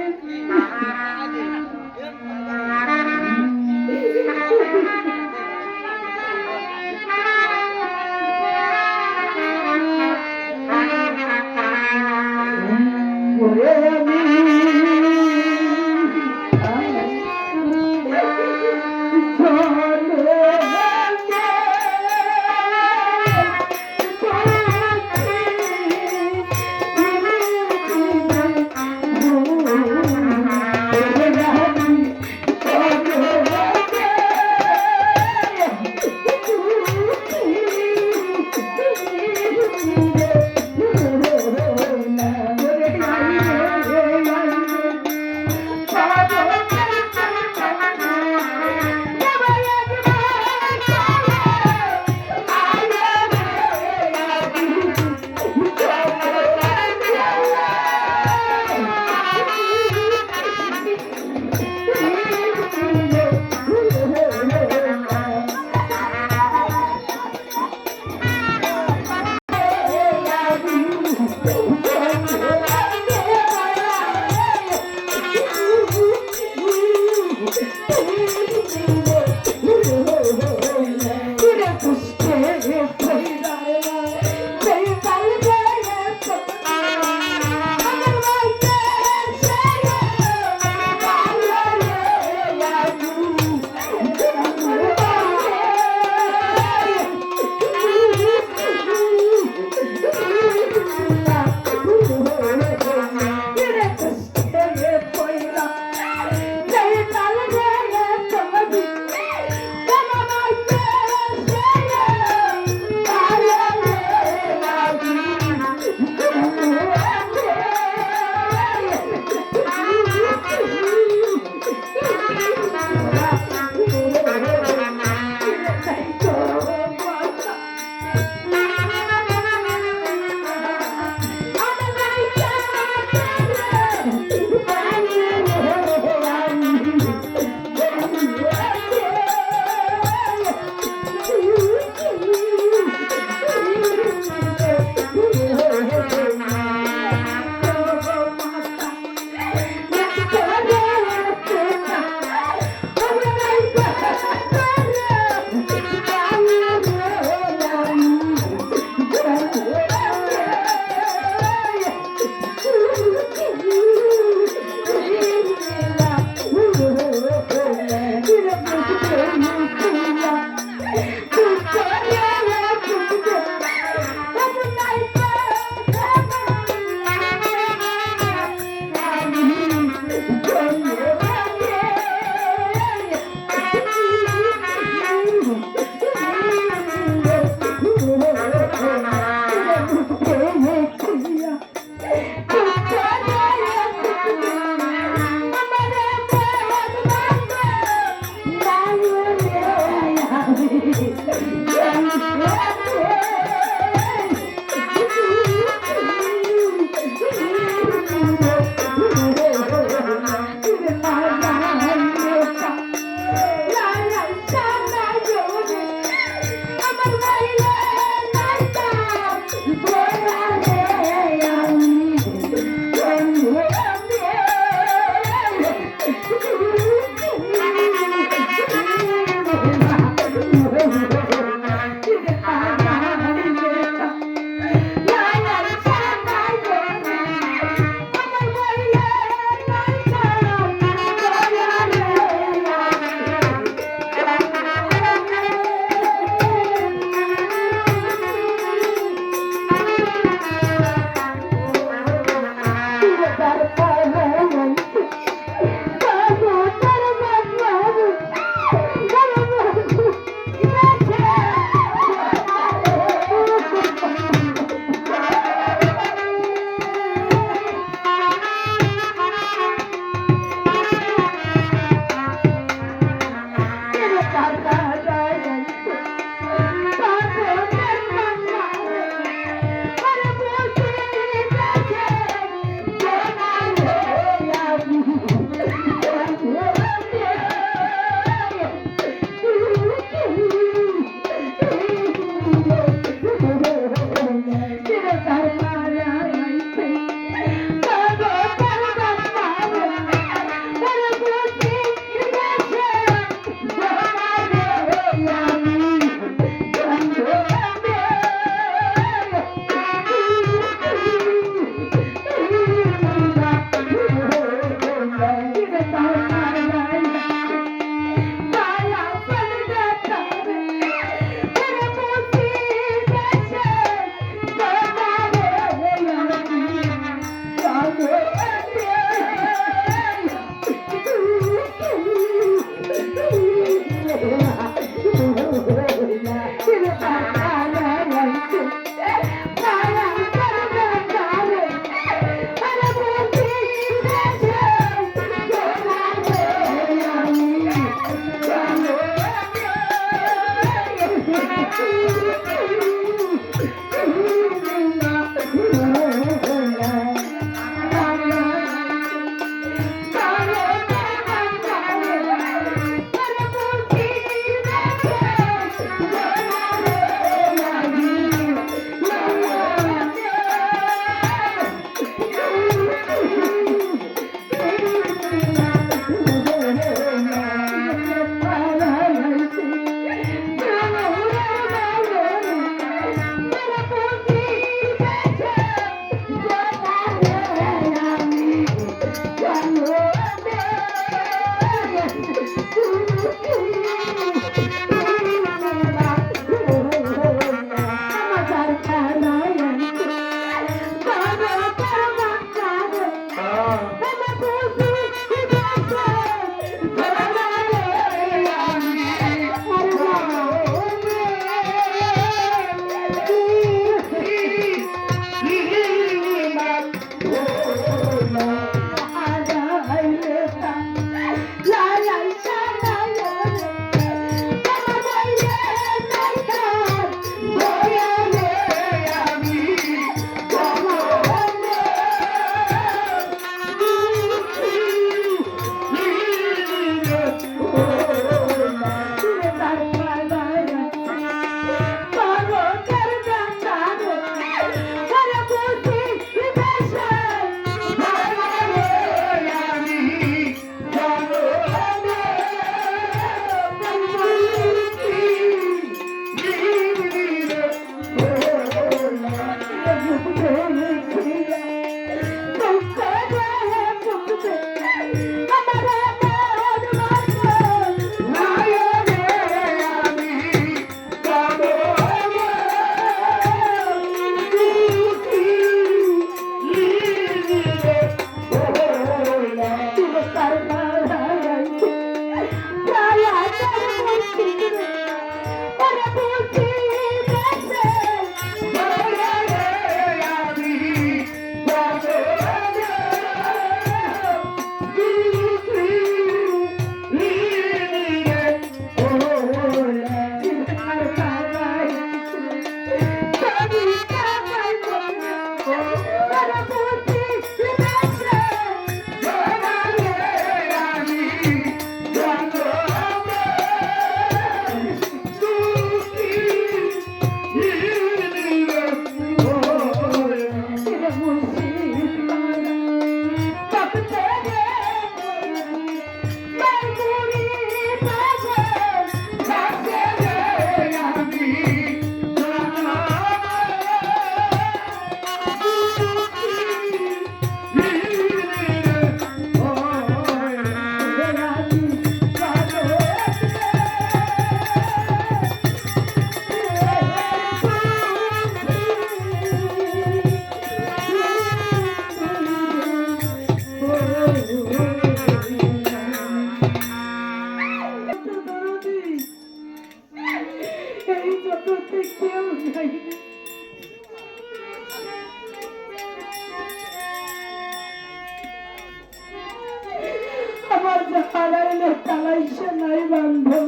পয়সা নাই বান্ধব,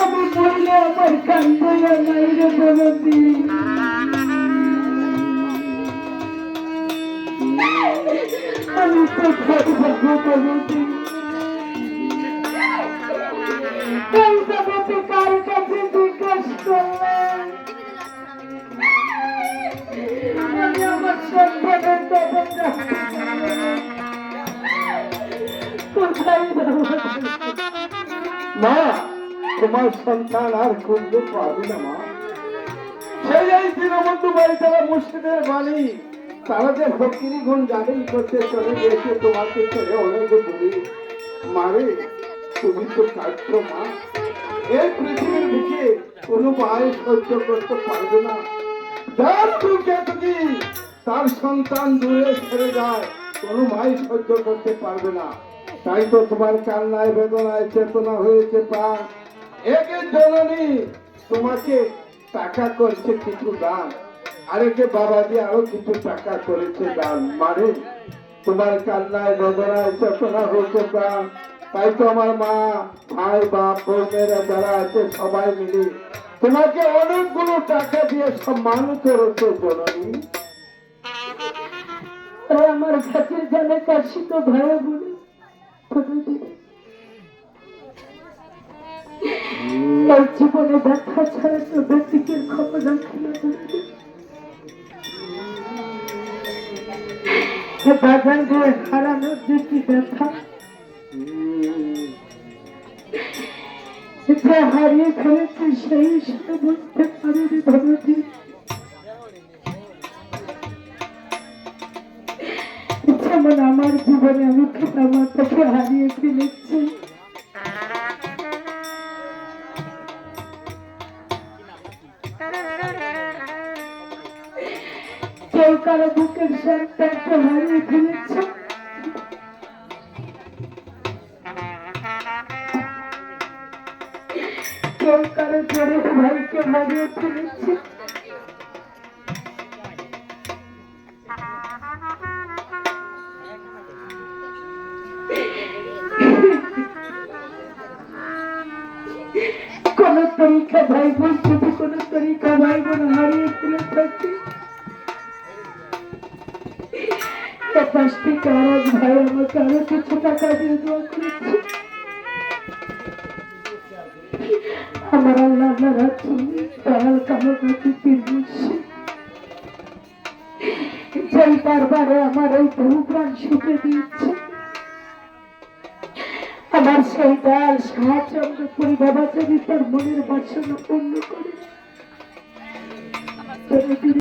আমি বললে আমার কান্দয়া নাই রে বলদি। আমি কোথায় যাবো বলদি? এই জগতে কার কাছে জিজ্ঞেস করলাম? আমি আমার সন্তানের কদম রাখতে পারবো না। কোথায় যাবো? মা, তোমার সন্তান আর খুঁজতে পারবে না মা। সেই এই দীনবন্ধু বাড়িতলা মুর্শিদের বাণী, তারা যে ফকিরি গুণ গাড়ি করতে চলে গিয়েছে তোমাকে ছেড়ে অনেক দূরে। মারে, তুমি তো কাটছো মা। এই পৃথিবীর বুকে কোনো মায়ের সহ্য করতে পারবে না। যার বুকে যদি তার সন্তান দূরে সরে যায়, কোনো মাই সহ্য করতে পারবে না। তাই তো তোমার কান্নায় বেদনায় চেতনা হয়েছে প্রাণ। একে জননী তোমাকে টাকা করছে কিছু দান, আরেকে বাবা দিয়ে আরো কিছু টাকা করেছে দান। মানে তোমার কান্নায় বেদনায় চেতনা হয়েছে প্রাণ। তাই তো আমার মা, ভাই, বাপ, বোনেরা যারা আছে সবাই মিলে তোমাকে অনেকগুলো টাকা দিয়ে সম্মান করেছে জননী। আমার কাছে জানে কাশি তো ভাই বলে এই জীবনে ব্যথা ছাড়া তো ব্যক্তিকে খবর রাখি না। বাজার দিয়ে হারানোর যে কি ব্যথা, যে হারিয়ে ফেলেছে সেই সেটা বুঝতে পারিনি ভগবতী। যেমন আমার জীবনে আমি পিতা মাতাকে হারিয়ে ফেলেছি, কেউ কারো বুকের সন্তানকে হারিয়ে ফেলেছে, কেউ কারো জোরের ভাইকে হারিয়ে ফেলেছে। কোন তরিকা ভাই বোন যদি কোন তরিকা ভাই বোন হারিয়ে ফেলে থাকে, পাশ থেকে আরেক ভাই আমাকে আরো কিছু টাকা দিয়ে দোয়া করেছে। আমার আল্লাহ যেই বারবারে আমার এই বহু প্রাণ শুকে দিয়েছে, আমার সেই দয়াল সাহায্য পুরী বাবা যদি তার মনের বাসনা পূর্ণ করে